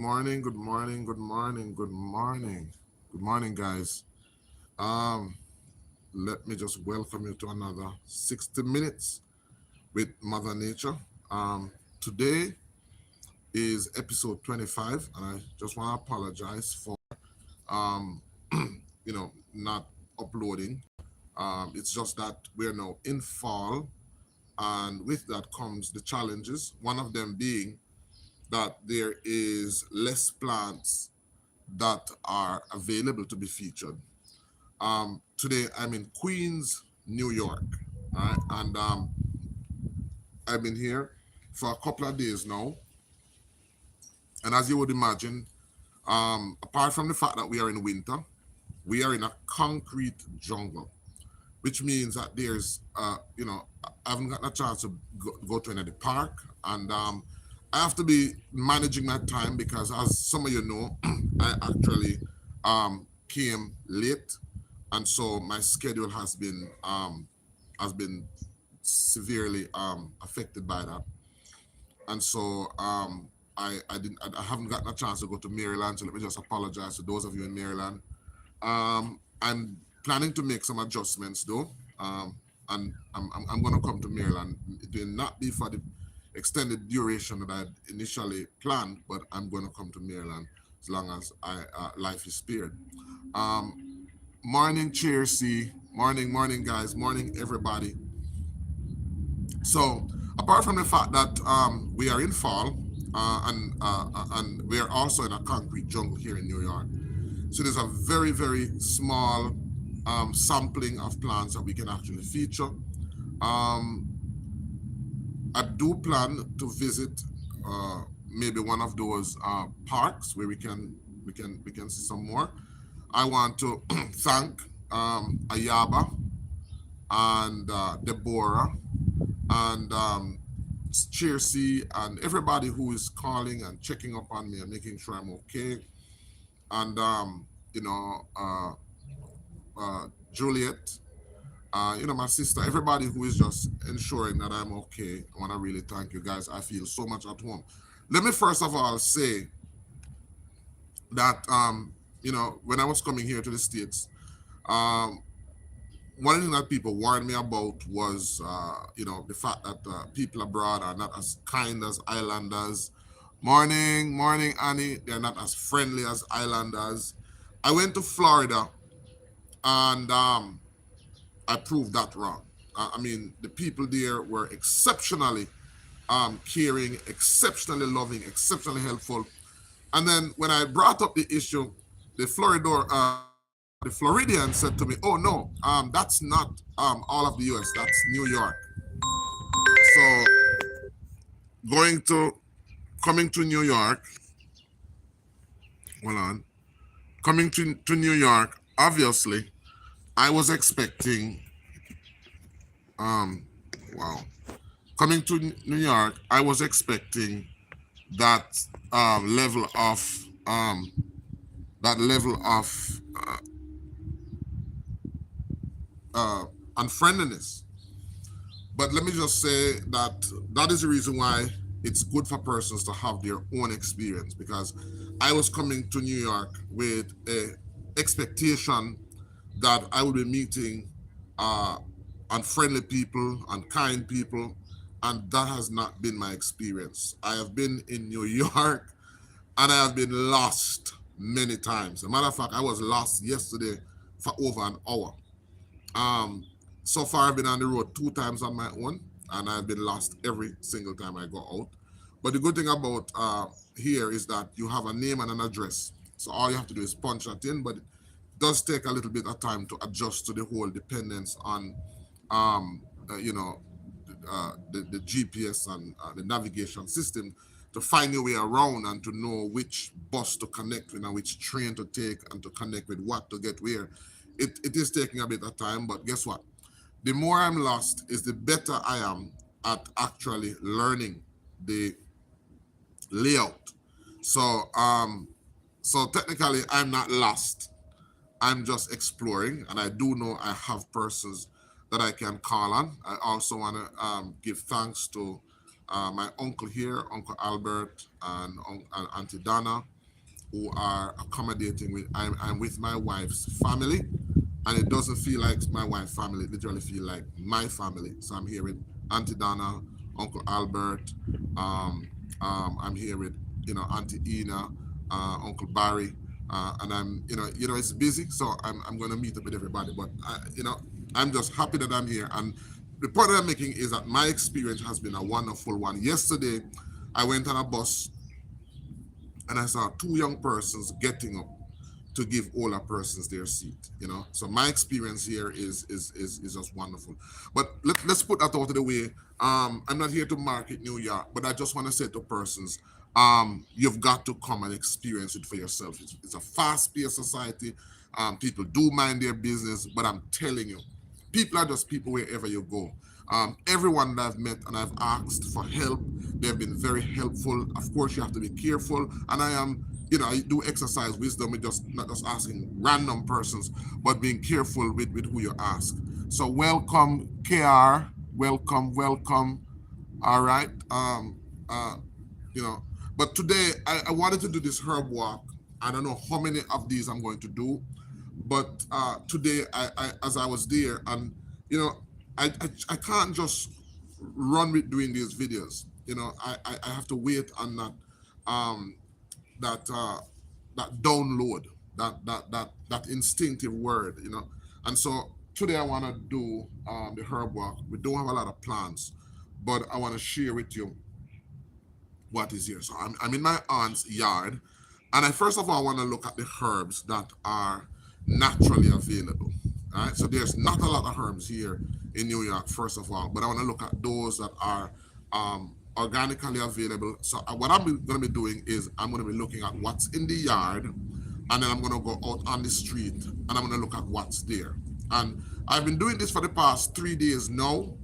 Morning, good morning, good morning, good morning. Good morning, guys. Um, Let me just welcome you to another 60 minutes with Mother Nature. Today is episode 25, and I just want to apologize for um, not uploading. It's just that we're now in fall, and with that comes the challenges. One of them being that there is less plants that are available to be featured. Today I'm in Queens, New York, right? And I've been here for a couple of days now. And as you would imagine, apart from the fact that we are in winter, we are in a concrete jungle, which means that I haven't gotten a chance to go to any of the park. And I have to be managing my time because, as some of you know, I actually came late, and so my schedule has been severely affected by that. And so I haven't gotten a chance to go to Maryland. So let me just apologize to those of you in Maryland. I'm planning to make some adjustments though, and I'm going to come to Maryland. It will not be for the extended duration that I initially planned, but I'm going to come to Maryland as long as life is spared. Morning, cheers, see. Morning, guys. Morning, everybody. So, apart from the fact that we are in fall, and we are also in a concrete jungle here in New York, so there's a very small sampling of plants that we can actually feature. Um, I do plan to visit maybe one of those parks where we can see some more. I want to thank Ayaba and Deborah and Cheersy and everybody who is calling and checking up on me and making sure I'm okay. And you know, uh, Juliet, my sister, everybody who is just ensuring that I'm okay. I want to really thank you guys. I feel so much at home. Let me first of all say that when I was coming here to the States, um, one thing that people warned me about was, the fact that people abroad are not as kind as islanders. Morning, Annie. They're not as friendly as islanders. I went to Florida, and I proved that wrong. I mean, the people there were exceptionally caring, exceptionally loving, exceptionally helpful. And then when I brought up the issue, the the Floridian said to me, "Oh no, that's not all of the U.S. That's New York." So going to coming to New York, hold on, coming to New York, obviously, I was expecting, um, wow, coming to New York, I was expecting that level of that level of uh, unfriendliness. But let me just say that that is the reason why it's good for persons to have their own experience, because I was coming to New York with a expectation that I would be meeting uh, unfriendly people, unkind people, and that has not been my experience. I have been in New York and I have been lost many times. As a matter of fact, I was lost yesterday for over an hour. Um, so far, I've been on the road 2 times on my own, and I've been lost every single time I go out. But the good thing about here is that you have a name and an address. So all you have to do is punch that in, but it does take a little bit of time to adjust to the whole dependence on, um, uh, you know, the GPS and the navigation system to find your way around and to know which bus to connect with and which train to take and to connect with what to get where. It is taking a bit of time, but guess what? The more I'm lost is the better I am at actually learning the layout. So so technically I'm not lost. I'm just exploring, and I do know I have persons that I can call on. I also want to give thanks to my uncle here, Uncle Albert, and Auntie Donna, who are accommodating with. I'm with my wife's family, and it doesn't feel like my wife's family. It literally feel like my family. So I'm here with Auntie Donna, Uncle Albert. Um, I'm here with Auntie Ina, Uncle Barry, and I'm it's busy, so I'm going to meet up with everybody. But I'm just happy that I'm here. And the point that I'm making is that my experience has been a wonderful one. Yesterday, I went on a bus and I saw two young persons getting up to give older persons their seat. So my experience here is just wonderful. But let's put that out of the way. I'm not here to market New York, but I just want to say to persons, you've got to come and experience it for yourself. It's a fast-paced society. People do mind their business, but I'm telling you, people are just people wherever you go. Everyone that I've met and I've asked for help, they've been very helpful. Of course, you have to be careful, and I do exercise wisdom with just not just asking random persons, but being careful with who you ask. So welcome, KR. Welcome. All right. Uh, you know, but today I wanted to do this herb walk. I don't know how many of these I'm going to do, but today as I was there, and you know I can't just run with doing these videos. I have to wait on um that that download, that instinctive word. And so today I want to do the herb walk. We don't have a lot of plans, but I want to share with you what is here. So I'm in my aunt's yard, and I first of all want to look at the herbs that are naturally available. All right, so there's not a lot of herbs here in New York, first of all, but I want to look at those that are organically available. So what I'm going to be doing is I'm going to be looking at what's in the yard, and then I'm going to go out on the street and I'm going to look at what's there. And I've been doing this for the past 3 days now,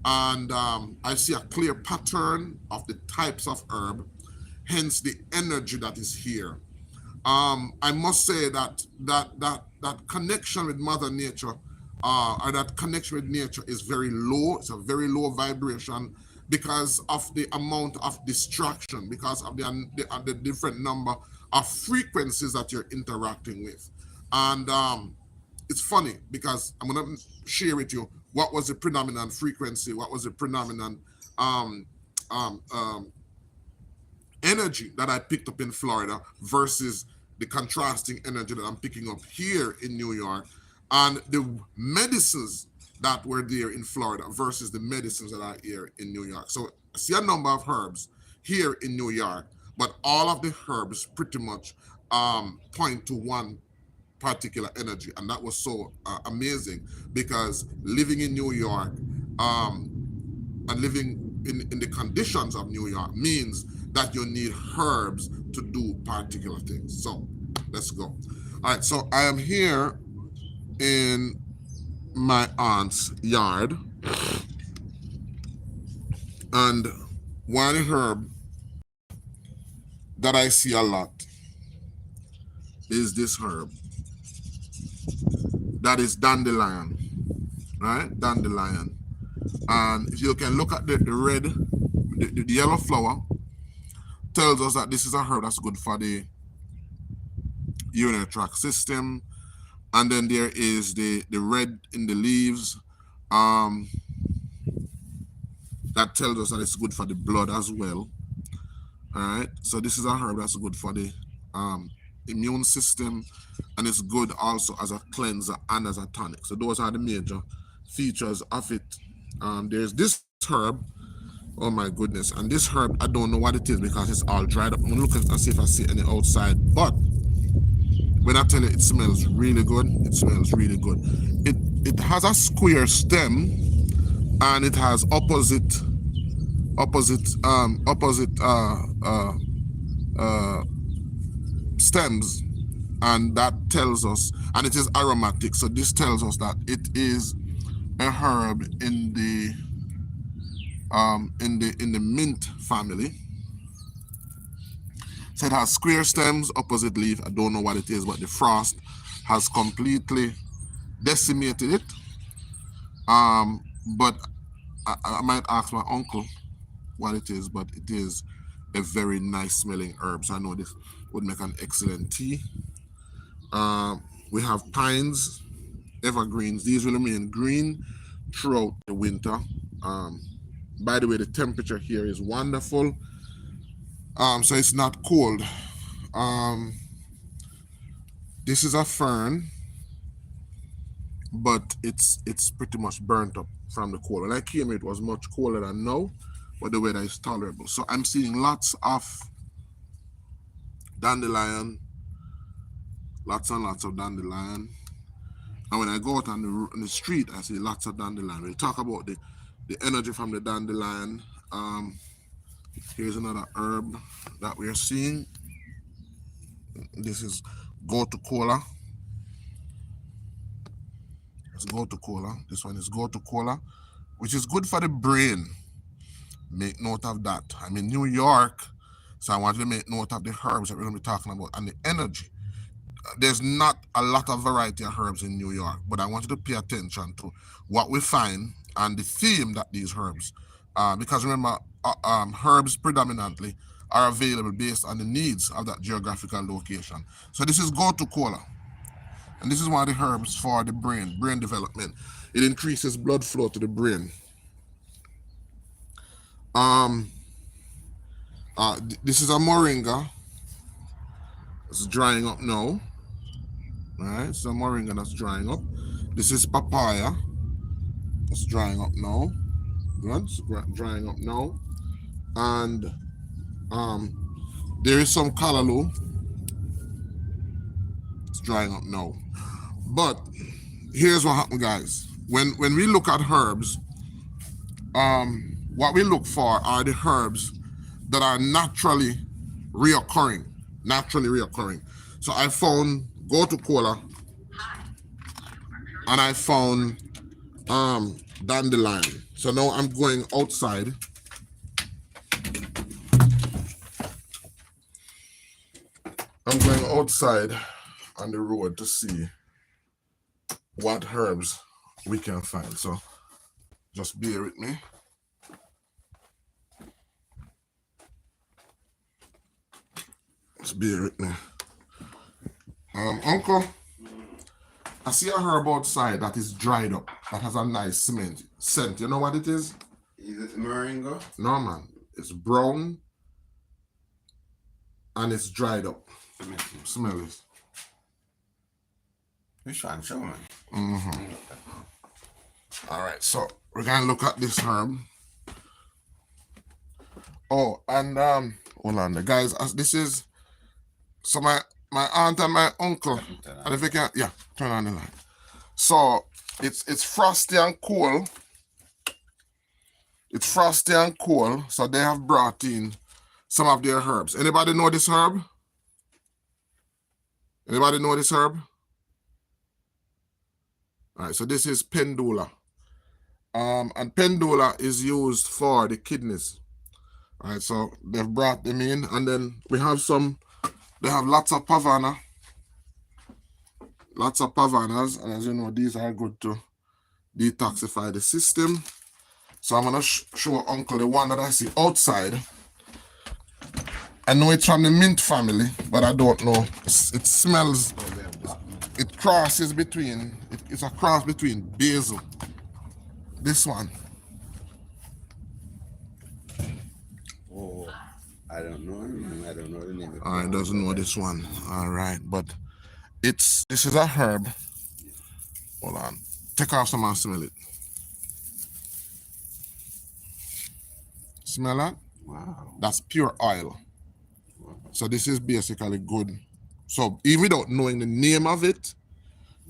and I see a clear pattern of the types of herb, hence the energy that is here. I must say that connection with Mother Nature, or that connection with nature, is very low. It's a very low vibration because of the amount of distraction, because of the different number of frequencies that you're interacting with. And it's funny because I'm gonna share with you what was the predominant frequency, what was the predominant um, um, um, energy that I picked up in Florida versus the contrasting energy that I'm picking up here in New York, and the medicines that were there in Florida versus the medicines that are here in New York. So I see a number of herbs here in New York, but all of the herbs pretty much point to one particular energy, and that was so amazing because living in New York and living in the conditions of New York means that you need herbs to do particular things. So let's go. All right, so I am here in my aunt's yard, and one herb that I see a lot is this herb. That is dandelion, right? Dandelion. And if you can look at the red, the yellow flower, tells us that this is a herb that's good for the urinary tract system. And then there is the red in the leaves, that tells us that it's good for the blood as well. All right, so this is a herb that's good for the immune system, and it's good also as a cleanser and as a tonic. So those are the major features of it. There's this herb. Oh my goodness. And this herb, I don't know what it is because it's all dried up. I'm gonna look and see if I see any outside. But when I tell you it smells really good, it smells really good. It has a square stem, and it has opposite stems, and that tells us, and it is aromatic. So this tells us that it is a herb in the mint family. So it has square stems, opposite leaf. I don't know what it is, but the frost has completely decimated it. But I might ask my uncle what it is, but it is a very nice smelling herb. So I know this would make an excellent tea. We have pines, evergreens. These will remain green throughout the winter. Um, by the way, the temperature here is wonderful. So it's not cold. Um, this is a fern, but it's pretty much burnt up from the cold. When I came here, it was much colder than now, but the weather is tolerable. So I'm seeing lots of dandelion, lots and lots of dandelion. And when I go out on the street, I see lots of dandelion. We'll talk about the energy from the dandelion. Here's another herb that we're seeing. This is gotu kola. It's gotu kola. This one is gotu kola, which is good for the brain. Make note of that. I'm in New York, so I want you to make note of the herbs that we're going to be talking about and the energy. There's not a lot of variety of herbs in New York, but I want you to pay attention to what we find and the theme that these herbs, because remember, herbs predominantly are available based on the needs of that geographical location. So this is gotu kola, and this is one of the herbs for the brain development. It increases blood flow to the brain. This is a moringa. It's drying up now. All right, so moringa that's drying up. This is papaya. It's drying up now. Good, it's drying up now. And there is some callaloo. It's drying up now. But here's what happened, guys. When we look at herbs, what we look for are the herbs that are naturally reoccurring. So I found gotu kola, and I found dandelion. So now I'm going outside. I'm going outside on the road to see what herbs we can find. So just bear with me. Just bear with me. Uncle, I see a herb outside that is dried up, that has a nice scent. You know what it is? Is it moringa? No, man. It's brown and it's dried up. Smell it. Which one? Show me. All right, so we're gonna look at this herb. Oh, and hold on, the guys. This is so my aunt and my uncle. And if you can, yeah, turn on the light. So it's frosty and cool. It's frosty and cool. So they have brought in some of their herbs. Anybody know this herb? Anybody know this herb? All right, so this is pendula. And pendula is used for the kidneys. All right, so they've brought them in, and then we have they have lots of pavana. Lots of pavanas, and as you know, these are good to detoxify the system. So I'm gonna show Uncle the one that I see outside. I know it's from the mint family, but I don't know. It smells, it crosses between, it's a cross between basil. This one. Oh, I don't know the name. I doesn't know this one. All right, but this is a herb. Hold on. Take off some and smell it. Smell that? Wow. That's pure oil. Wow. So this is basically good. So even without knowing the name of it,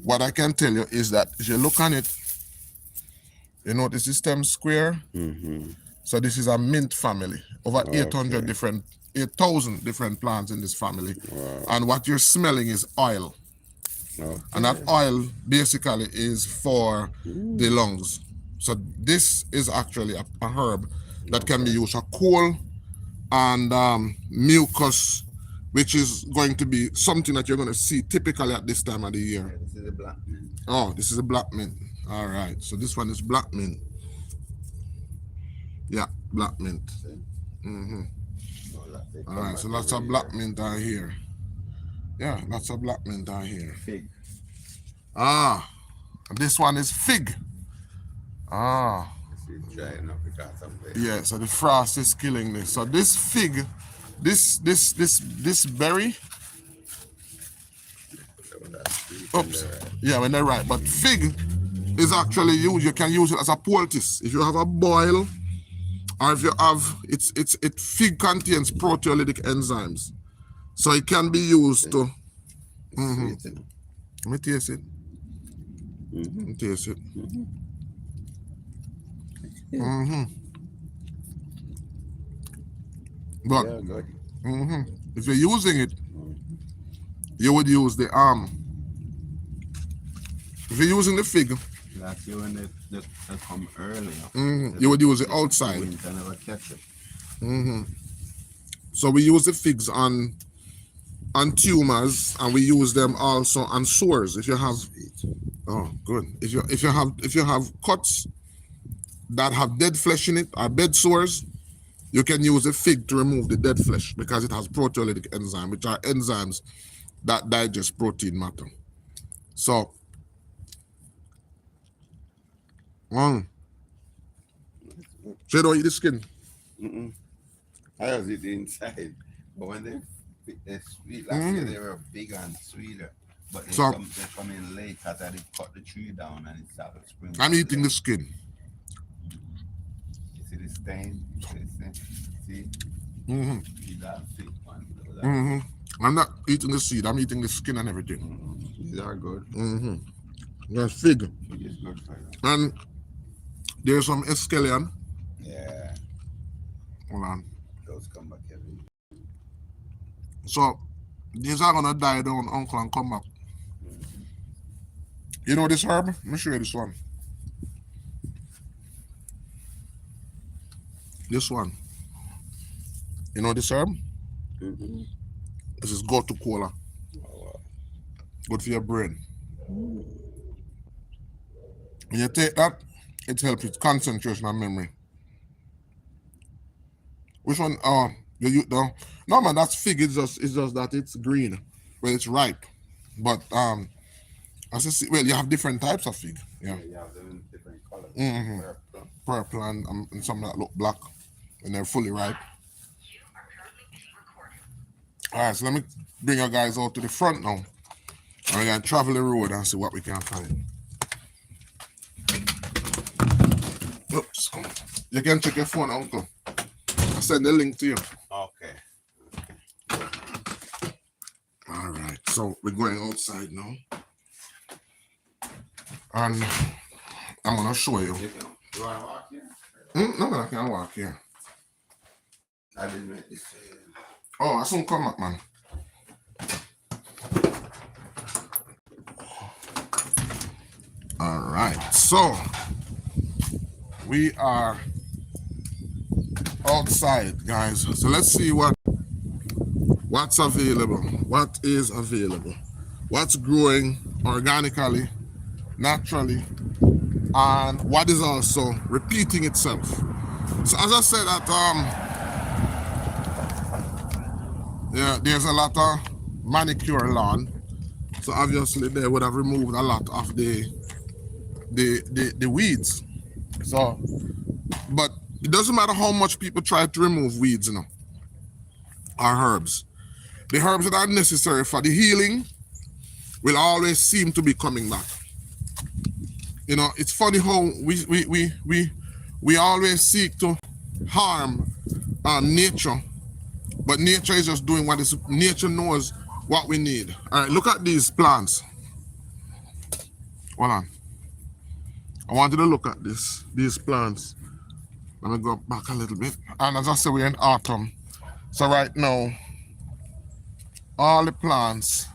what I can tell you is that if you look on it, you notice the stem square. Mm-hmm. So this is a mint family. Over 800 8,000 different plants in this family. Wow. And what you're smelling is oil. Okay. And that oil basically is for the lungs. So this is actually a herb that can be used for cold and mucus, which is going to be something that you're going to see typically at this time of the year. This is a black mint. Oh, this is a black mint. All right. So this one is black mint. Yeah, Black mint. See? Mm-hmm. No, that they All come right, so back lots every of black year. mint are here. Yeah, lots of black mint are here. Fig. Ah, this one is fig. Ah, It's drying up because of the yeah. So the frost is killing this. So this fig, this berry. so that sweet and Oops. the right. Yeah, when they're ripe. But fig is actually used. You can use it as a poultice if you have a boil, or if you have it. Fig contains proteolytic enzymes, so it can be used to. It's sweet, you know. Let me taste it. Mm-hmm. Let me taste it. But Yeah, good. if you're using it, you would use the If you're using the fig, Last year when they come early, you would use it outside. winter never catch it. So we use the figs on tumors, and we use them also on sores. If you have, oh, good. If you have cuts that have dead flesh in it or bed sores, you can use the fig to remove the dead flesh because it has proteolytic enzyme, which are enzymes that digest protein matter. So, so you don't eat the skin. Mm-mm. I was eating inside, but when they're sweet, last year they were big and sweeter. But So- they come in late because I did cut the tree down and it started springing. I'm up eating the late. skin. You see the stain? You see the stain? See? Mm-hmm. These are thick ones. Those are, Mm-hmm. I'm not eating the seed. I'm eating the skin and everything. these are good. Mm-hmm. That's fig. Fig is good for you. And there's some escallion. Yeah, Hold on. those come back every year. So these are gonna die down, uncle, and come back. You know this herb? Let me show you this one. This one. You know this herb? Mm-hmm. This is gotu kola. Oh, wow. Good for your brain. When you take that, it helps with concentration and memory. Which one? No man, that's fig. It's just that it's green, well it's ripe. But as I see, well, you have different types of fig. Yeah, Yeah, you have them in different colors. Mhm. Purple. Purple and some that look black when they're fully ripe. All right, so let me bring you guys out to the front now. And we're gonna travel the road and see what we can find. Oops. You can check your phone, uncle. I'll send the link to you. Okay. All right, so we're going outside now. And I'm gonna show you. You want to walk here? No, man, I can't walk here. I didn't make this. Oh, I soon come back, man. All right, so we are outside, guys. So let's see what's available. What is available? What's growing organically, naturally, and what is also repeating itself. So as I said that yeah, there's a lot of manicure lawn. So obviously they would have removed a lot of the weeds. So, but it doesn't matter how much people try to remove weeds, or herbs. The herbs that are necessary for the healing will always seem to be coming back. It's funny how we always seek to harm nature, but nature is just doing what is. Nature knows what we need. All right, look at these plants. Hold on. I want you to look at these plants. Let me go back a little bit. And as I said, we're in autumn. So right now, all the plants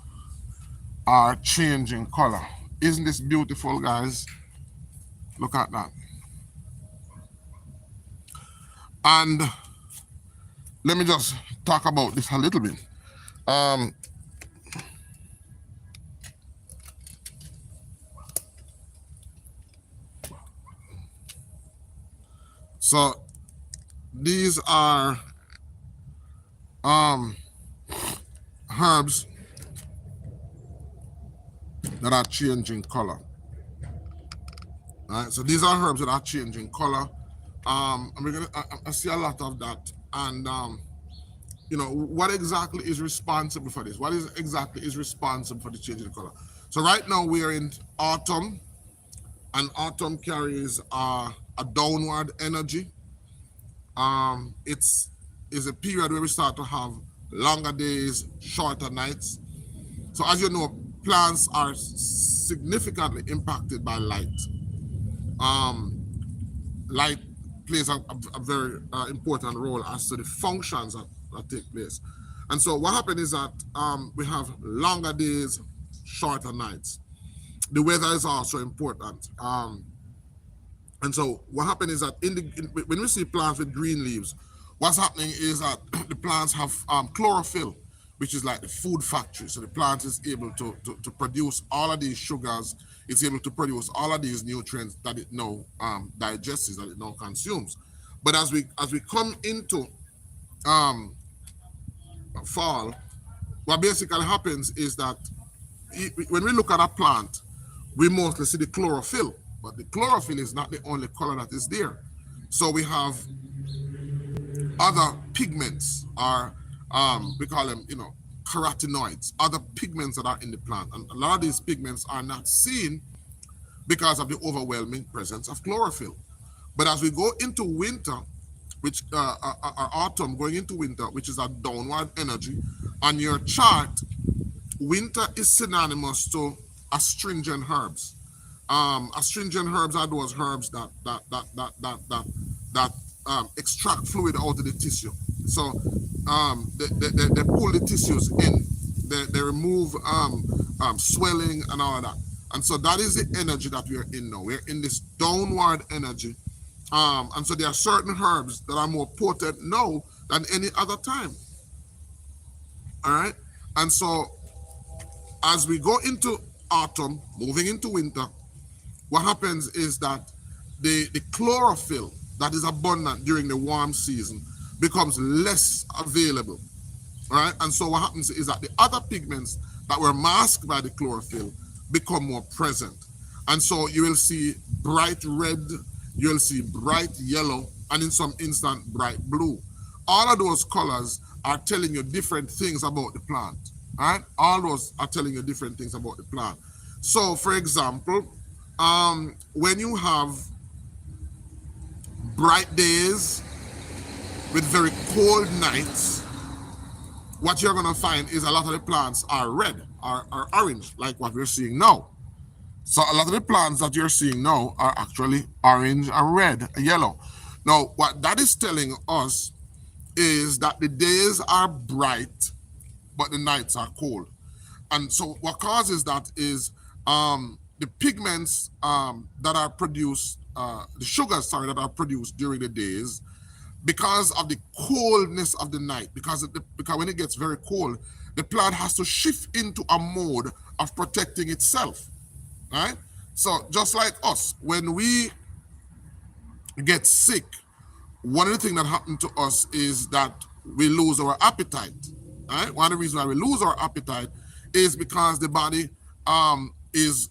are changing color. Isn't this beautiful, guys? Look at that. And let me just talk about this a little bit. So these are um, herbs that are changing color. Right? So these are herbs that are changing color. And we're gonna I see a lot of that. And what exactly is responsible for this? What is exactly is responsible for the change in color? So right now we are in autumn, and autumn carries a downward energy. It's is a period where we start to have longer days, shorter nights. So as you know, plants are significantly impacted by light. Um, Light plays a very important role as to the functions that take place. And so what happened is that we have longer days, shorter nights. The weather is also important. And so what happened is that when we see plants with green leaves, what's happening is that the plants have chlorophyll, which is like the food factory. So the plant is able to produce all of these sugars. It's able to produce all of these nutrients that it now digests, that it now consumes. But as we come into um, fall, what basically happens is that when we look at a plant, we mostly see the chlorophyll, but the chlorophyll is not the only color that is there. So we have other pigments, or we call them, carotenoids, other pigments that are in the plant. And a lot of these pigments are not seen because of the overwhelming presence of chlorophyll. But as we go into winter, which autumn going into winter, which is a downward energy, on your chart, winter is synonymous to astringent herbs. Astringent herbs are those herbs that extract fluid out of the tissue. So they pull the tissues in. They remove swelling and all of that. And so that is the energy that we are in now. We're in this downward energy. And so there are certain herbs that are more potent now than any other time. All right. And so as we go into autumn, moving into winter, what happens is that the chlorophyll that is abundant during the warm season becomes less available. All right. And so what happens is that the other pigments that were masked by the chlorophyll become more present. And so you will see bright red, you'll see bright yellow, and in some instance, bright blue. All of those colors are telling you different things about the plant. All right? All those are telling you different things about the plant. So, for example, when you have bright days with very cold nights, what you're going to find is a lot of the plants are red, are orange, like what we're seeing now. So a lot of the plants that you're seeing now are actually orange and red and yellow. Now, what that is telling us is that the days are bright, but the nights are cold. And so what causes that is the pigments that are produced, the sugars, sorry, that are produced during the days, because of the coldness of the night, because when it gets very cold, the plant has to shift into a mode of protecting itself. Right? So just like us, when we get sick, one of the things that happens to us is that we lose our appetite. Right? One of the reasons why we lose our appetite is because the body is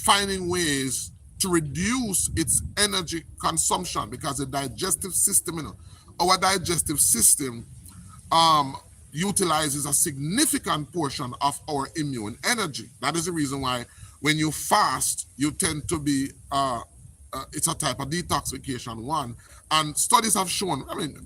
finding ways to reduce its energy consumption, because the digestive system, our digestive system utilizes a significant portion of our immune energy. That is the reason why when you fast, you tend to be, it's a type of detoxification one. And studies have shown,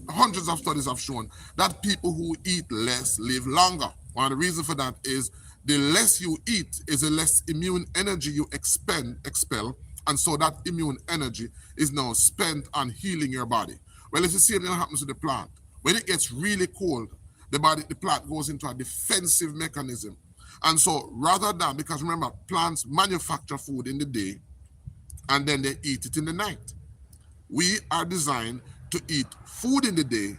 hundreds of studies have shown that people who eat less live longer. One of the reasons for that is the less you eat is the less immune energy you expel. And so that immune energy is now spent on healing your body. Well, it's the same thing that happens to the plant. When it gets really cold, the plant goes into a defensive mechanism. And so rather than, because remember, plants manufacture food in the day and then they eat it in the night. We are designed to eat food in the day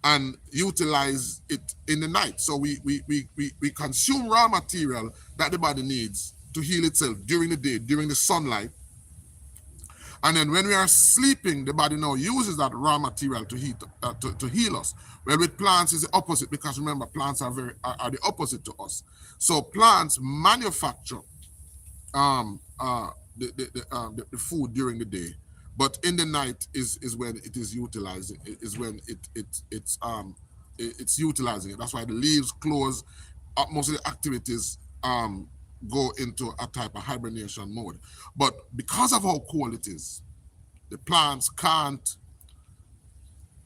and utilize it in the night. So we consume raw material that the body needs to heal itself during the day, during the sunlight. And then when we are sleeping, the body now uses that raw material to to heal us. Well, with plants is the opposite, because remember, plants are the opposite to us. So plants manufacture the food during the day, but in the night is when it is utilizing, is when it's utilizing it. That's why the leaves close. Most of the activities go into a type of hibernation mode. But because of how cold it is, the plants can't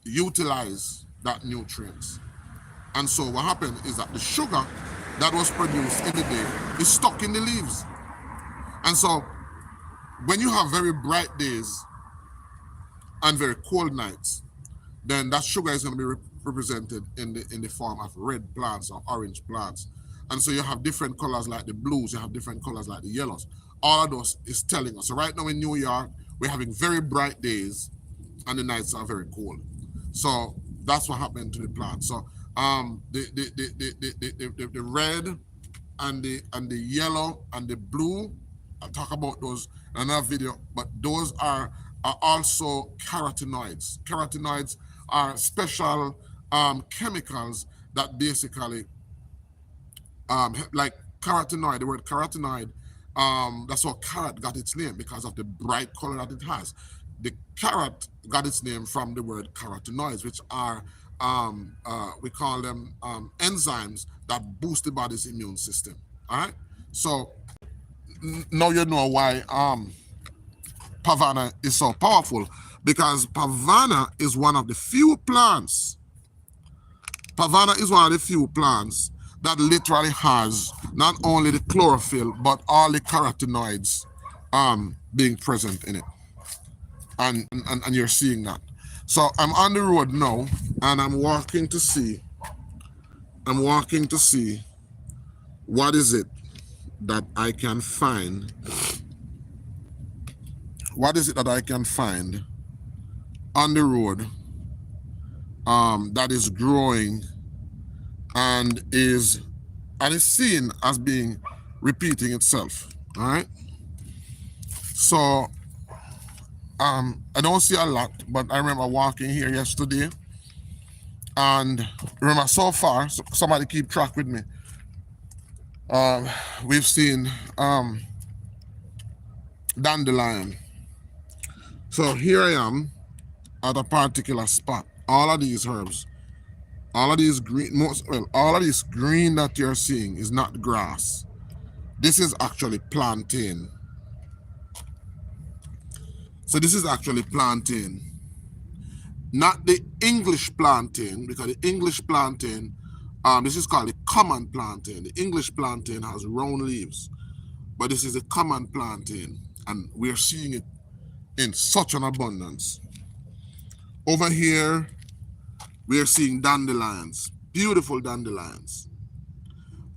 utilize that nutrients. And so what happened is that the sugar that was produced in the day is stuck in the leaves. And so when you have very bright days and very cold nights, then that sugar is going to be represented in the form of red plants or orange plants. And so you have different colors like the blues, you have different colors like the yellows. All of those is telling us. So right now in New York, we're having very bright days and the nights are very cold. So that's what happened to the plant. So the red and the yellow and the blue, I'll talk about those in another video, but those are also carotenoids. Carotenoids are special chemicals that basically like carotenoid, the word carotenoid, that's how carrot got its name, because of the bright color that it has. The carrot got its name from the word carotenoids, which are we call them enzymes that boost the body's immune system. All right. So now you know why pavana is so powerful, because pavana is one of the few plants. Pavana is one of the few plants that literally has not only the chlorophyll but all the carotenoids being present in it, and you're seeing that. So I'm on the road now, and I'm walking to see what is it that I can find. What is it that I can find on the road that is growing and is seen as being repeating itself. All right. So I don't see a lot, but I remember walking here yesterday, and remember so far, somebody keep track with me. We've seen dandelion. So here I am at a particular spot. All of these herbs, all of these green, all of this green that you're seeing is not grass. This is actually plantain. So this is actually plantain. Not the English plantain, because the English plantain, this is called the common plantain. The English plantain has round leaves, but this is a common plantain, and we're seeing it in such an abundance. Over here, we are seeing dandelions, beautiful dandelions,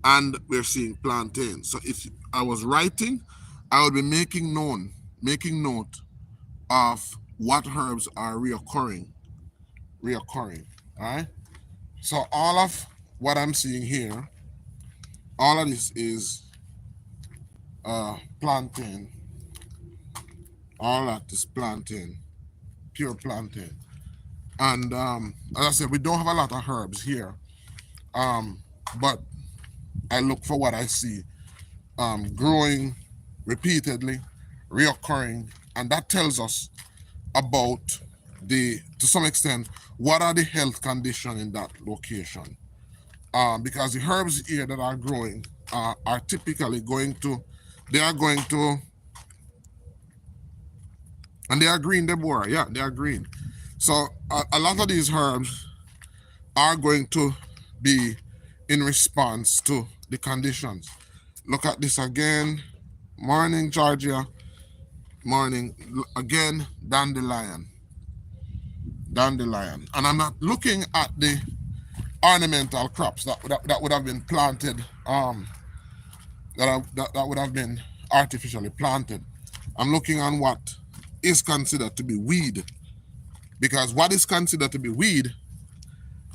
and we're seeing plantain. So if I was writing, I would be making note of what herbs are reoccurring. All right. So all of what I'm seeing here, all of this is plantain. All that is plantain, pure plantain. And as I said, we don't have a lot of herbs here, but I look for what I see growing repeatedly, reoccurring, and that tells us about to some extent, what are the health conditions in that location. Because the herbs here that are growing are typically they are going to, and they are green, Deborah. Yeah, they are green. So a lot of these herbs are going to be in response to the conditions. Look at this again. Morning, Georgia. Morning. Again, dandelion. And I'm not looking at the ornamental crops that would have been planted, that would have been artificially planted. I'm looking on what is considered to be weed, because what is considered to be weed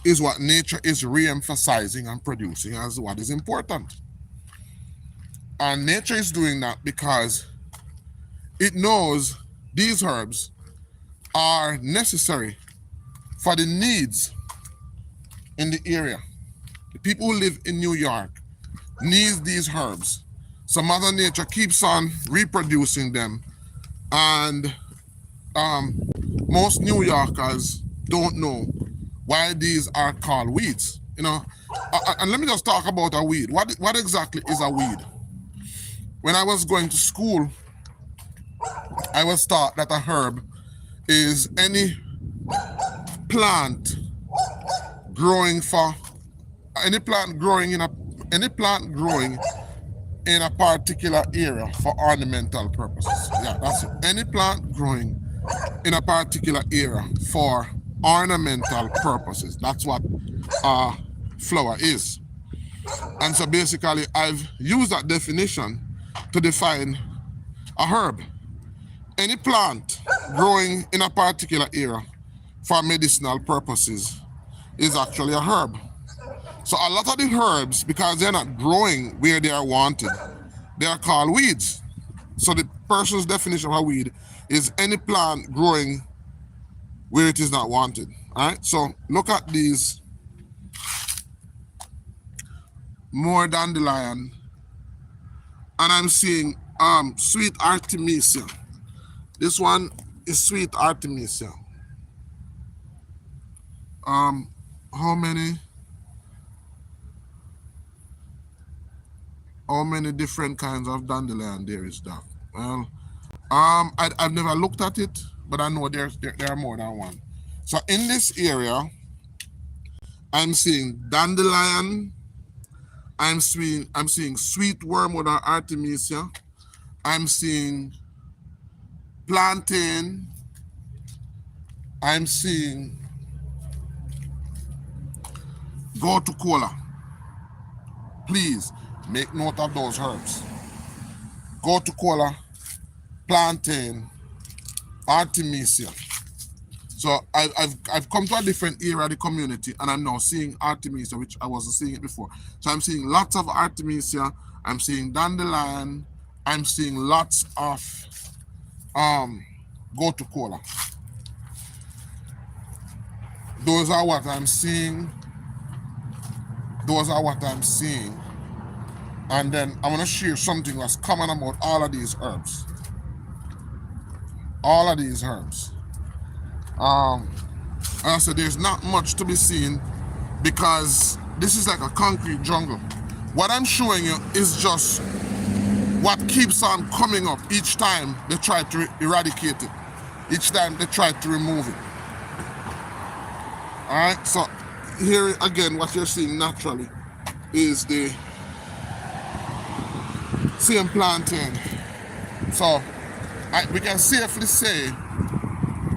is what nature is re-emphasizing and producing as what is important. And nature is doing that because it knows these herbs are necessary for the needs in the area. The people who live in New York need these herbs. So Mother Nature keeps on reproducing them, and um, most New Yorkers don't know why these are called weeds. And let me just talk about a weed. What exactly is a weed? When I was going to school, I was taught that a herb is any plant growing for any plant growing in a any plant growing in a particular area for ornamental purposes. Yeah, that's it. Any plant growing in a particular area for ornamental purposes. That's what a flower is. And so basically, I've used that definition to define a herb. Any plant growing in a particular area for medicinal purposes is actually a herb. So a lot of the herbs, because they're not growing where they are wanted, they are called weeds. So the person's definition of a weed is any plant growing where it is not wanted. All right. So look at these more dandelion, and I'm seeing sweet artemisia. This one is sweet artemisia. How many different kinds of dandelion there is that? Well, I've never looked at it, but I know there are more than one. So in this area, I'm seeing dandelion. I'm seeing sweet wormwood or artemisia. I'm seeing plantain. I'm seeing gotu kola. Please make note of those herbs. Gotu kola, plantain, artemisia. So I've come to a different area of the community, and I'm now seeing artemisia, which I wasn't seeing it before. So I'm seeing lots of artemisia. I'm seeing dandelion. I'm seeing lots of gotu kola. Those are what I'm seeing. And then I want to share something that's common about all of these herbs. And I said there's not much to be seen because this is like a concrete jungle. What I'm showing you is just what keeps on coming up each time they try to eradicate it, each time they try to remove it. All right, so here again, what you're seeing naturally is the same plantain. So we can safely say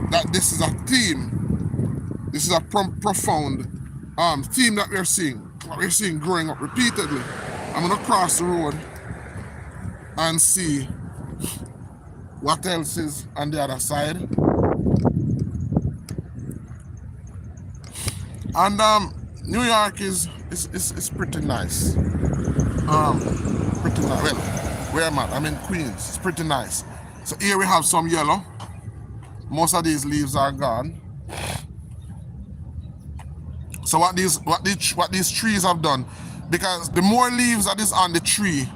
that this is a theme. This is a profound theme that we're seeing. What we're seeing growing up repeatedly. I'm gonna cross the road and see what else is on the other side. And New York is pretty nice. Pretty nice. Well, where am I? I'm in Queens. It's pretty nice. So here we have some yellow. Most of these leaves are gone. So what these trees have done, because the more leaves that is on the tree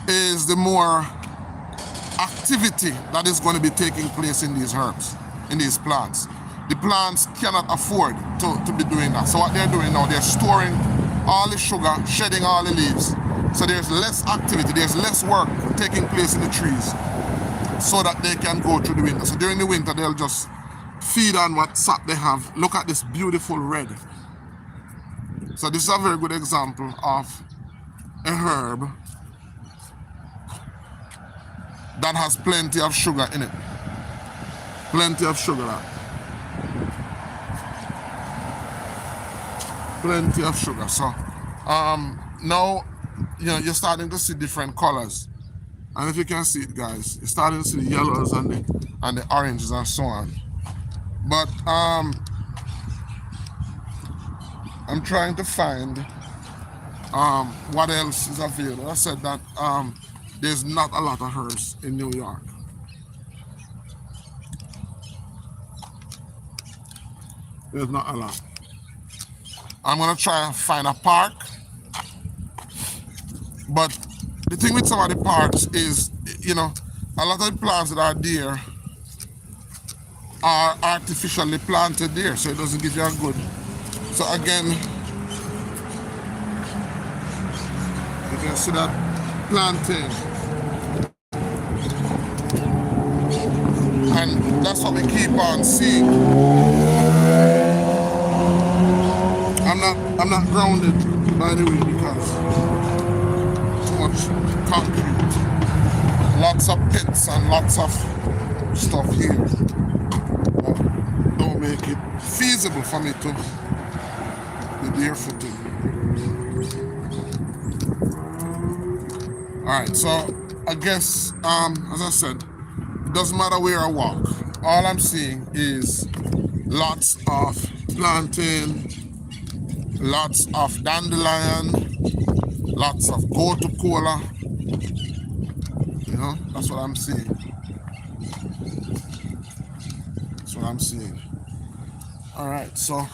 is the more activity that is going to be taking place in these herbs, in these plants. The plants cannot afford to be doing that. So what they're doing now, they're storing all the sugar, shedding all the leaves. So there's less activity, there's less work taking place in the trees so that they can go through the winter. So during the winter, they'll just feed on what sap they have. Look at this beautiful red. So this is a very good example of a herb that has plenty of sugar in it. Plenty of sugar. Plenty of sugar. So now you're starting to see different colors. And if you can see it, guys, you're starting to see the yellows and the oranges and so on. But I'm trying to find what else is available. I said that there's not a lot of herbs in New York. There's not a lot. I'm gonna try and find a park, but the thing with some of the parks is, a lot of the plants that are there are artificially planted there, so it doesn't give you a good. So again, you can see that planting, and that's what we keep on seeing. I'm not grounded, by the way, because too much concrete, lots of pits and lots of stuff here that don't make it feasible for me to be barefooted. All right, so I guess, as I said, it doesn't matter where I walk. All I'm seeing is lots of plantain, lots of dandelion, lots of gotu kola. That's what I'm seeing. That's what I'm seeing. All right, so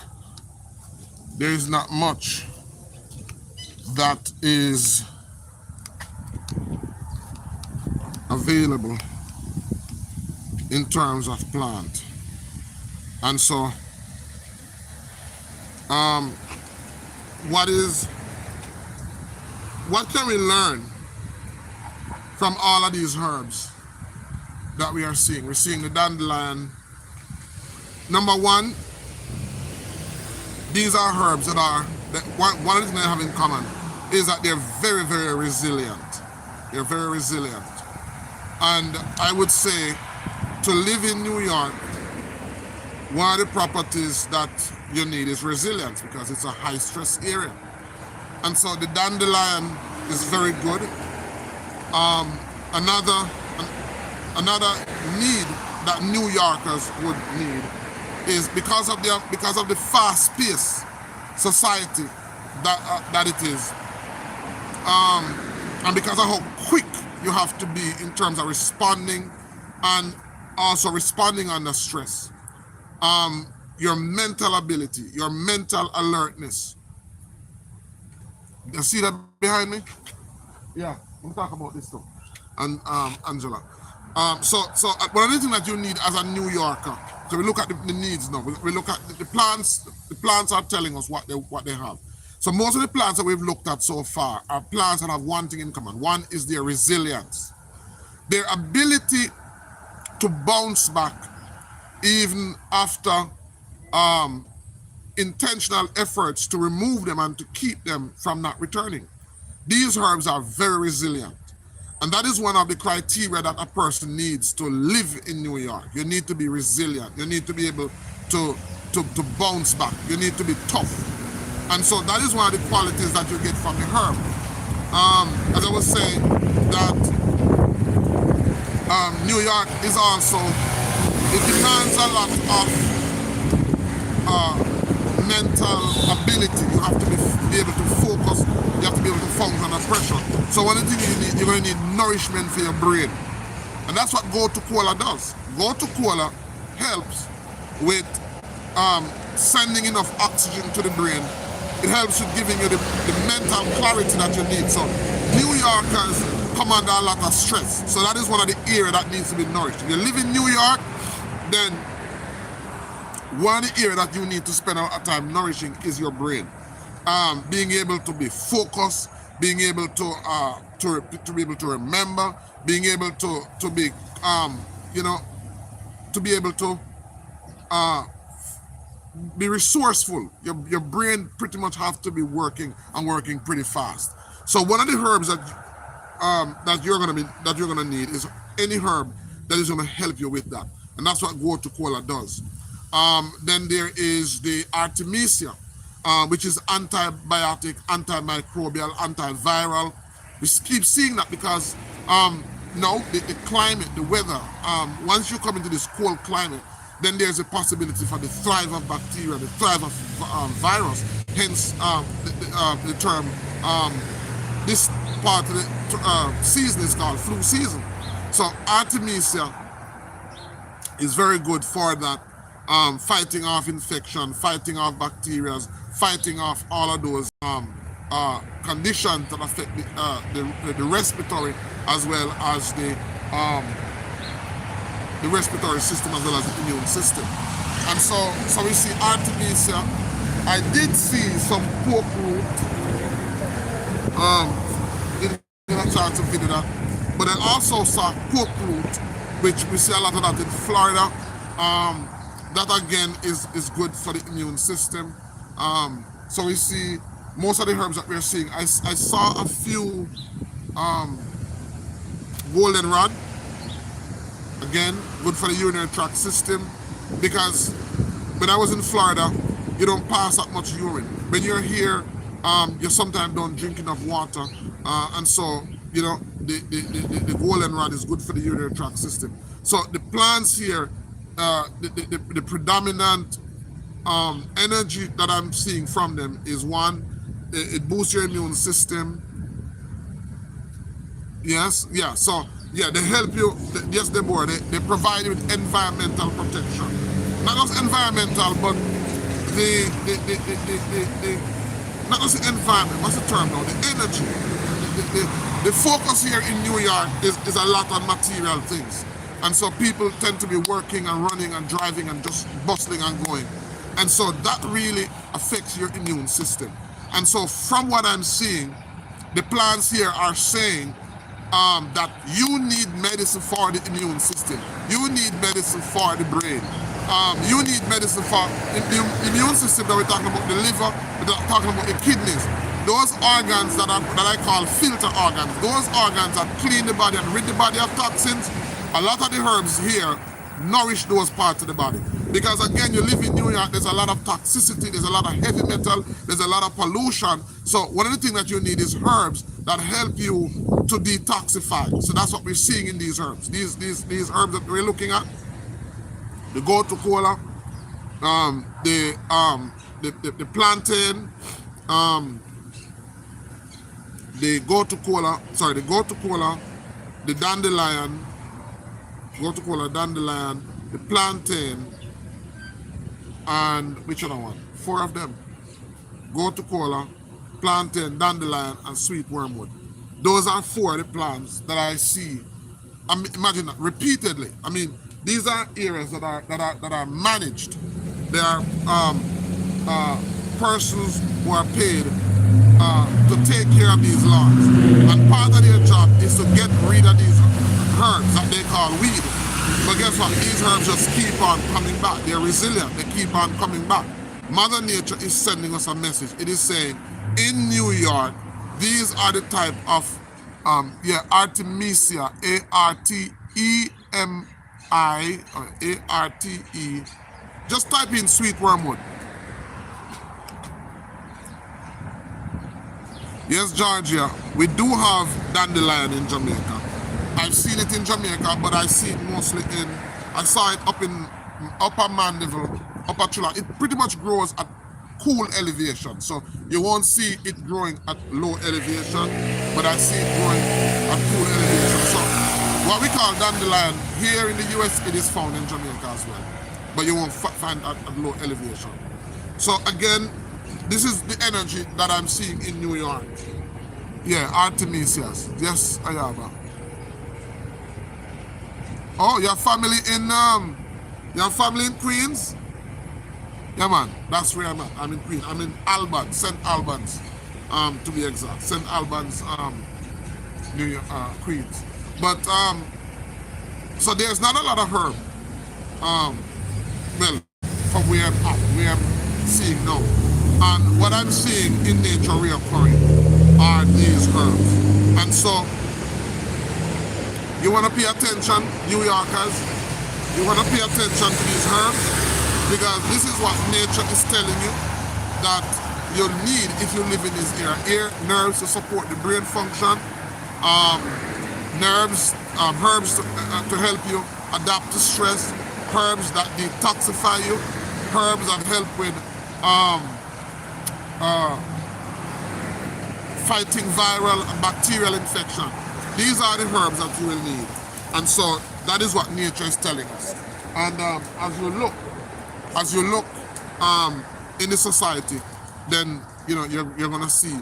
there is not much that is available in terms of plant. And so, what can we learn from all of these herbs that we are seeing? We're seeing the dandelion. Number one, these are herbs one of the things they have in common is that they're very, very resilient. They're very resilient. And I would say, to live in New York, one of the properties that you need is resilience, because it's a high stress area. And so the dandelion is very good. Another need that New Yorkers would need is because of the fast-paced society that it is, and because of how quick you have to be in terms of responding, and also responding under stress. Your mental ability, your mental alertness. You see that behind me? Yeah, we'll talk about this too. And Angela. So one of the things that you need as a New Yorker, so we look at the needs now. We look at the plants. The plants are telling us what they have. So most of the plants that we've looked at so far are plants that have one thing in common. One is their resilience, their ability to bounce back even after intentional efforts to remove them and to keep them from not returning. These herbs are very resilient. And that is one of the criteria that a person needs to live in New York. You need to be resilient. You need to be able to bounce back. You need to be tough. And so that is one of the qualities that you get from the herb. As I was saying, that New York is also, it demands a lot of mental ability. You have to be able to focus. You have to be able to function under pressure. So one of the things you're going to need nourishment for your brain. And that's what gotu kola does. Gotu kola helps with sending enough oxygen to the brain. It helps with giving you the mental clarity that you need. So New Yorkers come under a lot of stress. So that is one of the areas that needs to be nourished. If you live in New York, then one of the areas that you need to spend a lot of time nourishing is your brain. Being able to be focused, being able to be able to remember, being able to be to be able to be resourceful. Your brain pretty much have to be working pretty fast. So one of the herbs that you're gonna need is any herb that is gonna help you with that, and that's what gotu kola does. Then there is the Artemisia, which is antibiotic, antimicrobial, antiviral. We keep seeing that because the climate, the weather. Once you come into this cold climate, then there's a possibility for the thrive of bacteria, the thrive of virus. Hence the term. This part of the season is called flu season. So Artemisia is very good for that. fighting off infection, fighting off bacteria, fighting off all of those conditions that affect the respiratory as well as the respiratory system as well as the immune system. And so we see Artemisia. I did see some pork root in a chance to video that, but I also saw pork root, which we see a lot of that in Florida. That again is good for the immune system. So we see most of the herbs that we're seeing. I saw a few goldenrod, again good for the urinary tract system, because when I was in Florida, you don't pass that much urine. When you're here, you sometimes don't drink enough water, and so the goldenrod is good for the urinary tract system. So the plants here, the predominant energy that I'm seeing from them is one, it boosts your immune system. Yes, yeah. So yeah, they help you. Yes, they provide you with environmental protection. Not just environmental, but the not just the environment. What's the term now? The energy. The focus here in New York is a lot on material things, and so people tend to be working and running and driving and just bustling and going, and so that really affects your immune system. And so from what I'm seeing, the plants here are saying that you need medicine for the immune system. You need medicine for the brain. You need medicine for the immune system. That we're talking about the liver, we're talking about the kidneys. Those organs that I call filter organs, those organs that clean the body and rid the body of toxins, a lot of the herbs here nourish those parts of the body. Because again, you live in New York, there's a lot of toxicity, there's a lot of heavy metal, there's a lot of pollution. So one of the things that you need is herbs that help you to detoxify. So that's what we're seeing in these herbs. These herbs that we're looking at, the gotu kola, the plantain, the gotu kola, the dandelion, the plantain, and which other one? 4 of them. Gotu kola, plantain, dandelion, and sweet wormwood. Those are 4 of the plants that I see. Imagine that repeatedly. I mean, these are areas that are managed. They are persons who are paid to take care of these lawns, and part of their job is to get rid of these herbs that they call weed. But guess what? These herbs just keep on coming back. They're resilient. They keep on coming back. Mother Nature is sending us a message. It is saying, in New York, these are the type of Artemisia, A-R-T-E-M-I, or A-R-T-E. Just type in sweet wormwood. Yes, Georgia, we do have dandelion in Jamaica. I've seen it in Jamaica, but I see it mostly I saw it up in Upper Mandeville, Upper Chula. It pretty much grows at cool elevation. So you won't see it growing at low elevation, but I see it growing at cool elevation. So what we call dandelion here in the US, it is found in Jamaica as well, but you won't find it at low elevation. So again, this is the energy that I'm seeing in New York. Yeah, Artemisias. Yes, Ayaba. Oh, your family in Queens? Yeah, man, that's where I'm at. I'm in Queens. I'm in Albans, St. Albans, to be exact. St. Albans, New York, Queens. But so there's not a lot of herb. Well, from where I'm at, where I'm seeing now. And what I'm seeing in nature reoccurring are these herbs. And so you want to pay attention, New Yorkers. You want to pay attention to these herbs, because this is what nature is telling you that you need if you live in this area. Nerves to support the brain function, herbs to help you adapt to stress, herbs that detoxify you, herbs that help with fighting viral and bacterial infection. These are the herbs that you will need. And so that is what nature is telling us. And as you look, as you look in the society, then you're gonna see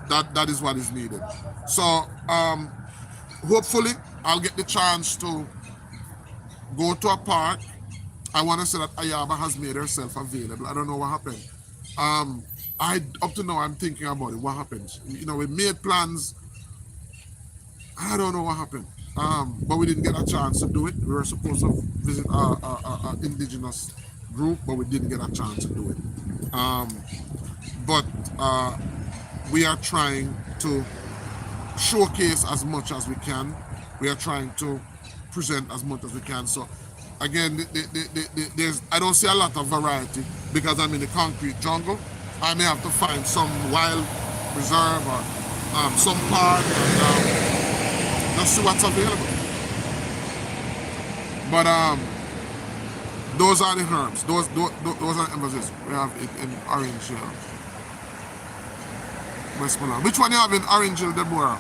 that that is what is needed. So hopefully I'll get the chance to go to a park. I want to say that Ayaba has made herself available. I don't know what happened. I up to now I'm thinking about it. What happened? We made plans. I don't know what happened. But we didn't get a chance to do it. We were supposed to visit a indigenous group, but we didn't get a chance to do it. But we are trying to showcase as much as we can. We are trying to present as much as we can. So again, there's I don't see a lot of variety because I'm in the concrete jungle. I may have to find some wild reserve or some park and just see what's available. But those are the herbs. Those are the emphasis. We have it in Orange Hill, Westmoreland. Which one you have in Orange Hill, Deborah?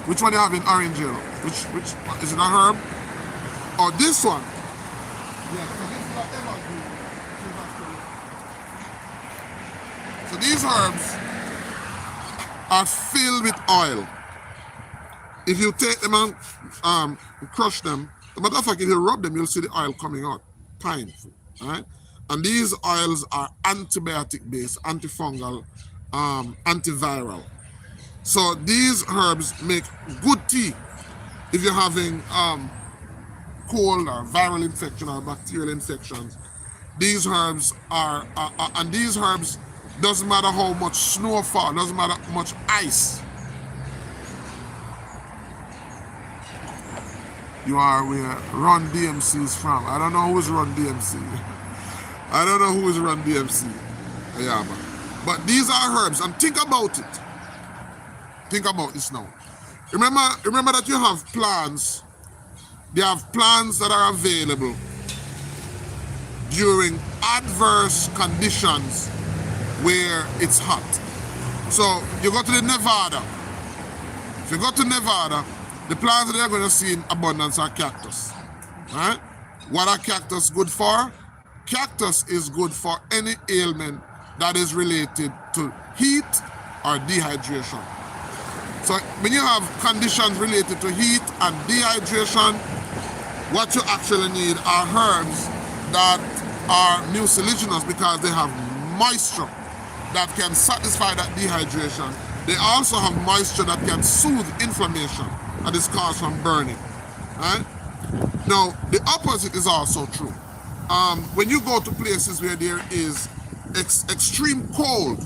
Which one you have in Orange Hill? Which is it a herb? Or this one? Yes, so this is a evergreen. So these herbs are filled with oil. If you take them and crush them, as a matter of fact, if you rub them, you'll see the oil coming out. Painful, all right? And these oils are antibiotic based, antifungal, antiviral. So these herbs make good tea if you're having cold or viral infection or bacterial infections. These herbs and these herbs, doesn't matter how much snow fall, doesn't matter how much ice. You are where Run DMC is from. I don't know who's Run DMC. I don't know who is Run DMC. Yeah, but these are herbs, and think about it. Think about this now. Remember that you have plants. They have plants that are available during adverse conditions where it's hot. So you go to the Nevada. If you go to Nevada, the plants that you're going to see in abundance are cactus. Right? What are cactus good for? Cactus is good for any ailment that is related to heat or dehydration. So when you have conditions related to heat and dehydration, what you actually need are herbs that are mucilaginous because they have moisture that can satisfy that dehydration. They also have moisture that can soothe inflammation that is caused from burning. Right? Now, the opposite is also true. When you go to places where there is extreme cold,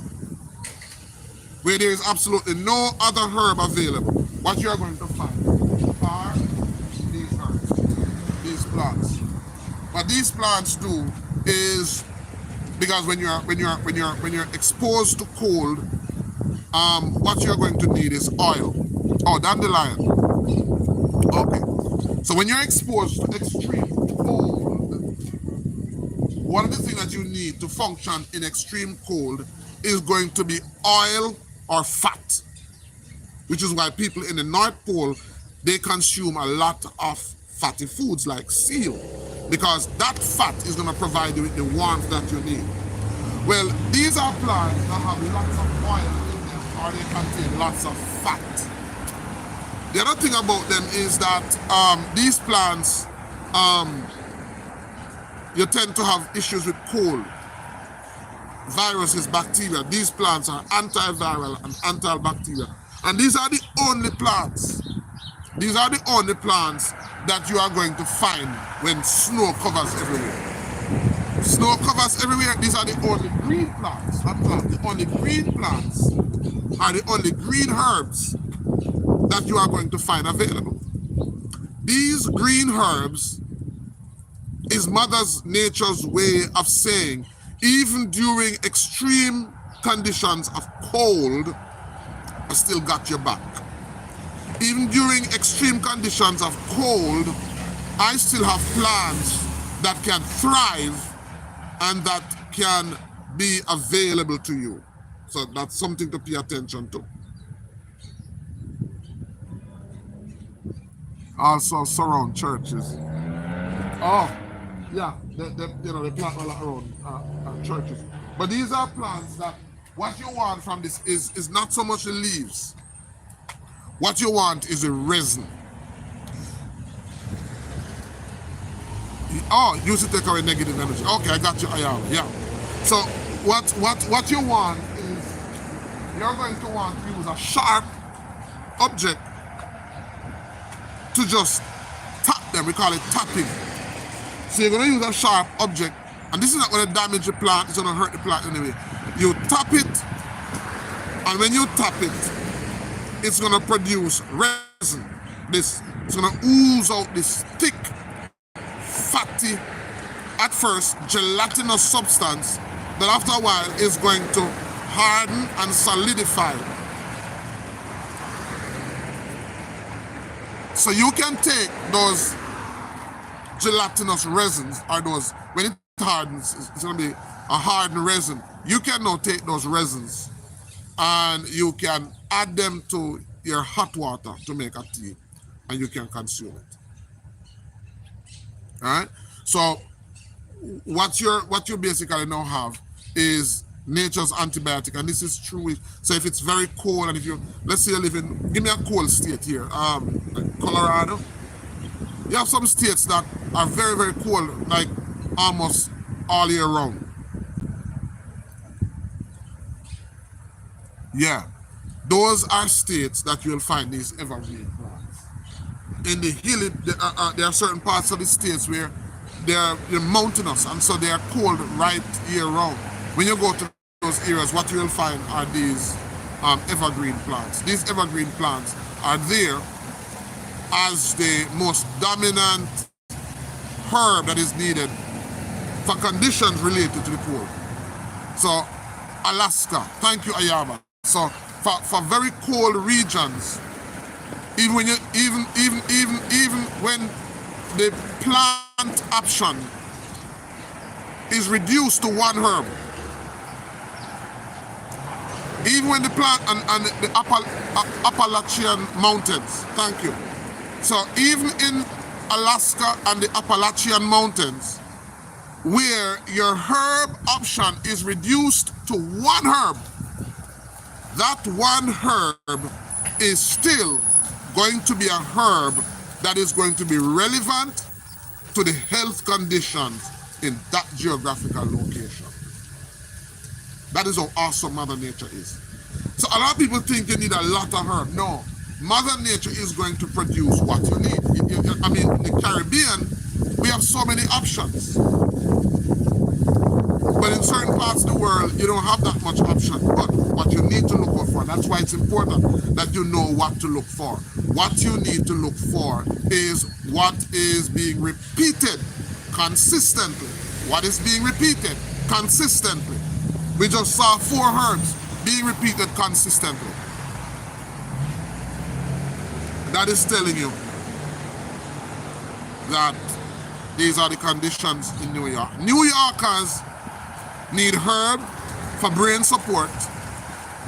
where there is absolutely no other herb available, what you are going to find are these herbs, these plants. What these plants do is, because when you're exposed to cold, what you're going to need is oil. Oh, dandelion. Okay. So when you're exposed to extreme cold, one of the things that you need to function in extreme cold is going to be oil or fat, which is why people in the North Pole, they consume a lot of fatty foods like seal, because that fat is going to provide you with the warmth that you need. Well, these are plants that have lots of oil in them, or they contain lots of fat. The other thing about them is that these plants, you tend to have issues with cold, viruses, bacteria. These plants are antiviral and antibacterial. And these are the only plants that you are going to find when snow covers everywhere. Snow covers everywhere. These are the only green plants, not plants. The only green plants are the only green herbs that you are going to find available. These green herbs is Mother Nature's way of saying, even during extreme conditions of cold, I still got your back. Even during extreme conditions of cold, I still have plants that can thrive and that can be available to you. So that's something to pay attention to. Also surround churches. Oh, yeah, they plant a lot around churches. But these are plants that what you want from this is not so much the leaves. What you want is the resin. Oh, use to take away negative energy. Okay, I got you, Ayala. Yeah. So what you want is you're going to want to use a sharp object to just tap them. We call it tapping. So you're going to use a sharp object, and this is not going to damage the plant. It's going to hurt the plant anyway. You tap it, and when you tap it, it's going to produce resin. It's going to ooze out this thick, fatty, at first gelatinous substance that after a while is going to harden and solidify. So you can take those gelatinous resins, or those, when it hardens, it's going to be a hardened resin. You can now take those resins and you can add them to your hot water to make a tea, and you can consume it. All right. So what you basically now have is nature's antibiotic, and this is true. So if it's very cold, and if you, let's say you live in, give me a cold state here, Colorado. You have some states that are very, very cold, like almost all year round. Yeah, those are states that you will find these evergreen plants. In the hilly, there are certain parts of the states where they're mountainous, and so they are cold right year round. When you go to those areas, what you will find are these evergreen plants. These evergreen plants are there as the most dominant herb that is needed for conditions related to the cold. So Alaska, thank you, Ayaba. So for very cold regions, even when even when the plant option is reduced to one herb, even when the plant and the Appalachian Mountains, thank you. So even in Alaska and the Appalachian Mountains, where your herb option is reduced to one herb, that one herb is still going to be a herb that is going to be relevant to the health conditions in that geographical location. That is how awesome Mother Nature is. So a lot of people think you need a lot of herb. No, Mother Nature is going to produce what you need. I mean, in the Caribbean, we have so many options. But in certain parts of the world, you don't have that much option. But what you need to look out for, that's why it's important that you know what to look for. What you need to look for is what is being repeated consistently. What is being repeated consistently? We just saw 4 herbs being repeated consistently. That is telling you that these are the conditions in New York. New Yorkers need herb for brain support.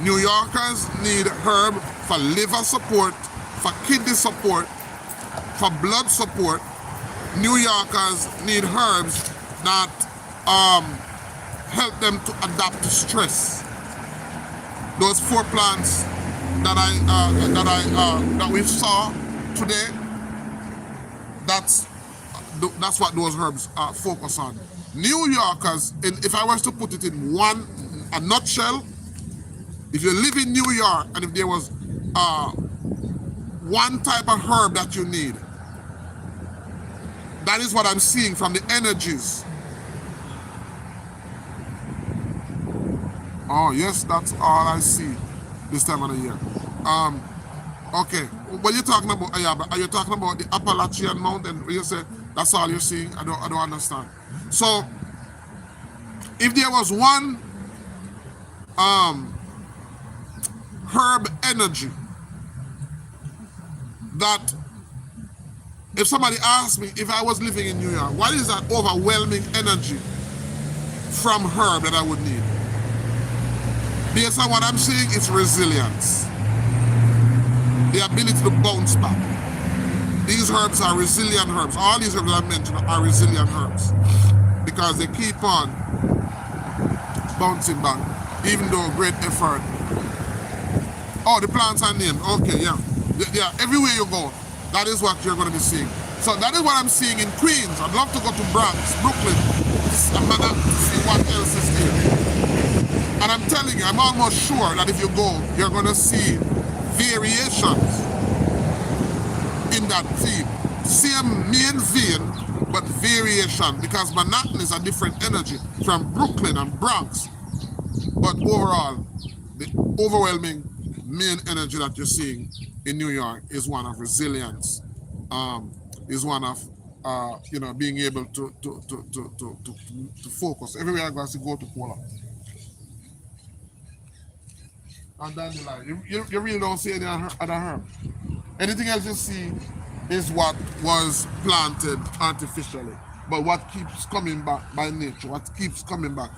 New Yorkers need herb for liver support, for kidney support, for blood support. New Yorkers need herbs that help them to adapt to stress. Those 4 plants that we saw today, that's what those herbs focus on. New Yorkers, if I was to put it in a nutshell, if you live in New York and if there was one type of herb that you need, that is what I'm seeing from the energies. Oh yes, that's all I see this time of the year. Okay, what are you talking about? Are you talking about the Appalachian Mountain? When you say that's all you're seeing, I don't understand. So, if there was one herb energy that, if somebody asked me if I was living in New York, what is that overwhelming energy from herb that I would need? Based on what I'm seeing, it's resilience. The ability to bounce back. The These herbs are resilient herbs. All these herbs I mentioned are resilient herbs because they keep on bouncing back, even though great effort. Oh, the plants are named. Okay, yeah. Yeah, everywhere you go, that is what you're going to be seeing. So that is what I'm seeing in Queens. I'd love to go to Bronx, Brooklyn, Manhattan to see what else is here. And I'm telling you, I'm almost sure that if you go, you're going to see variations in that theme. Same main vein, but variation, because Manhattan is a different energy from Brooklyn and Bronx. But overall, the overwhelming main energy that you're seeing in New York is one of resilience, is one of being able to focus. Everywhere I go, I see go to Poland. And then you really don't see any other herb. Anything else you see is what was planted artificially. But what keeps coming back by nature, what keeps coming back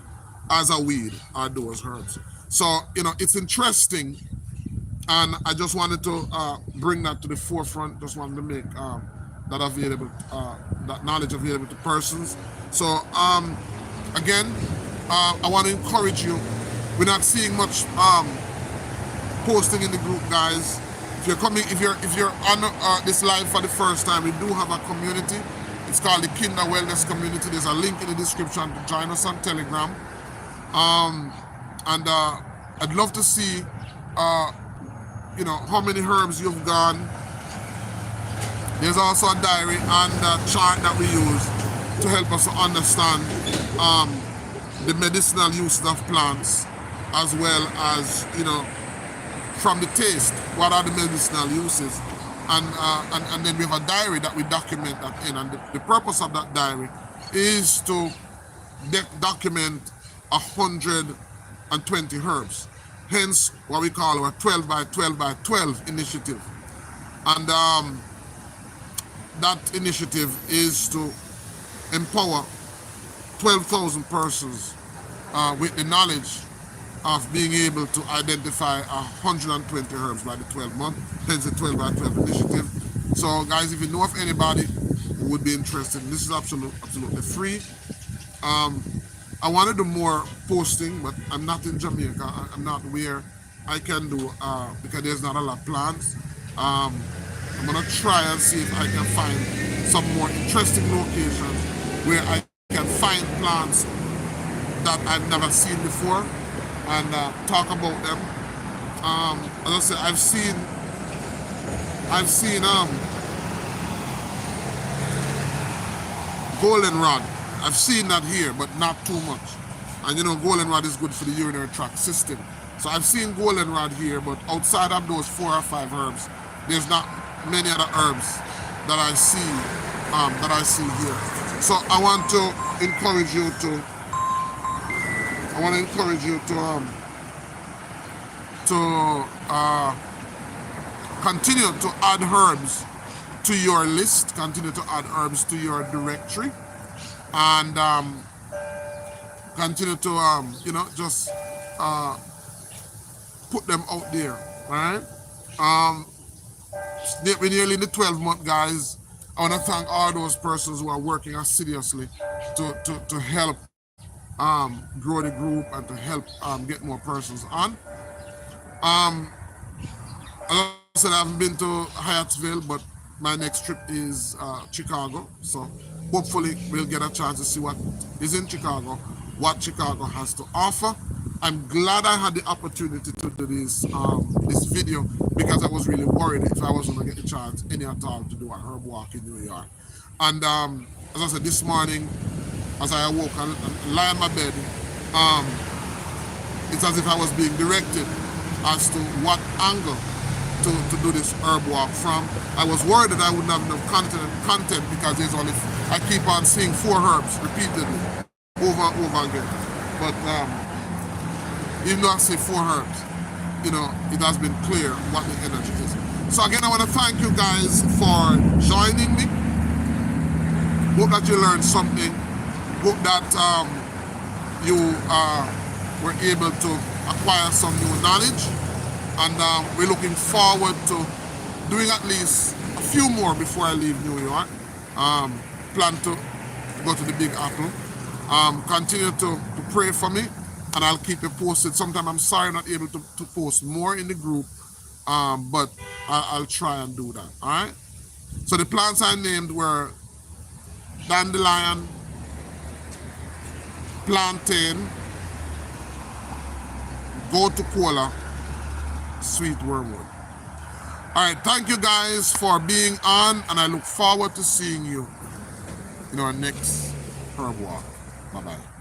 as a weed are those herbs. So, it's interesting. And I just wanted to bring that to the forefront. Just wanted to make that available, that knowledge available to persons. So, again, I want to encourage you. We're not seeing much posting in the group, guys. If you're on this live for the first time, we do have a community. It's called the Kinder Wellness Community. There's a link in the description to join us on Telegram. And I'd love to see, how many herbs you've gone. There's also a diary and a chart that we use to help us to understand the medicinal uses of plants, as well as, from the taste, what are the medicinal uses, and then we have a diary that we document that in, and the purpose of that diary is to document 120 herbs, hence what we call our 12 by 12 by 12 initiative. And that initiative is to empower 12,000 persons with the knowledge of being able to identify 120 herbs by the 12 month, hence the 12 by 12 initiative. So guys, if you know of anybody who would be interested, this is absolutely free. I want to do more posting, but I'm not in Jamaica. I'm not where I can do, because there's not a lot of plants. I'm going to try and see if I can find some more interesting locations where I can find plants that I've never seen before, and talk about them. As I said, I've seen goldenrod. I've seen that here, but not too much. And goldenrod is good for the urinary tract system. So I've seen goldenrod here, but outside of those 4 or 5 herbs, there's not many other herbs that I see here. So I want to encourage you to continue to add herbs to your list, continue to add herbs to your directory, and continue to just put them out there. All right. We're nearly in the 12-month, guys. I want to thank all those persons who are working assiduously to help grow the group and to help get more persons on. As I said, I haven't been to Hyattsville, but my next trip is Chicago. So hopefully we'll get a chance to see what is in Chicago, what Chicago has to offer. I'm glad I had the opportunity to do this video, because I was really worried if I wasn't going to get the chance any at all to do a herb walk in New York. And as I said, this morning, as I awoke and lie on my bed, it's as if I was being directed as to what angle to do this herb walk from. I was worried that I wouldn't have enough content because I keep on seeing 4 herbs repeatedly over and over again. But even though I say 4 herbs, it has been clear what the energy is. So again, I want to thank you guys for joining me. Hope that you learned something. Hope that you were able to acquire some new knowledge. And we're looking forward to doing at least a few more before I leave New York. Plan to go to the Big Apple. Continue to pray for me, and I'll keep you posted. Sometimes I'm sorry not able to post more in the group, but I'll try and do that. All right. So the plants I named were dandelion, plantain, gotu kola, sweet wormwood. All right. Thank you guys for being on, and I look forward to seeing you in our next herb walk. Bye bye.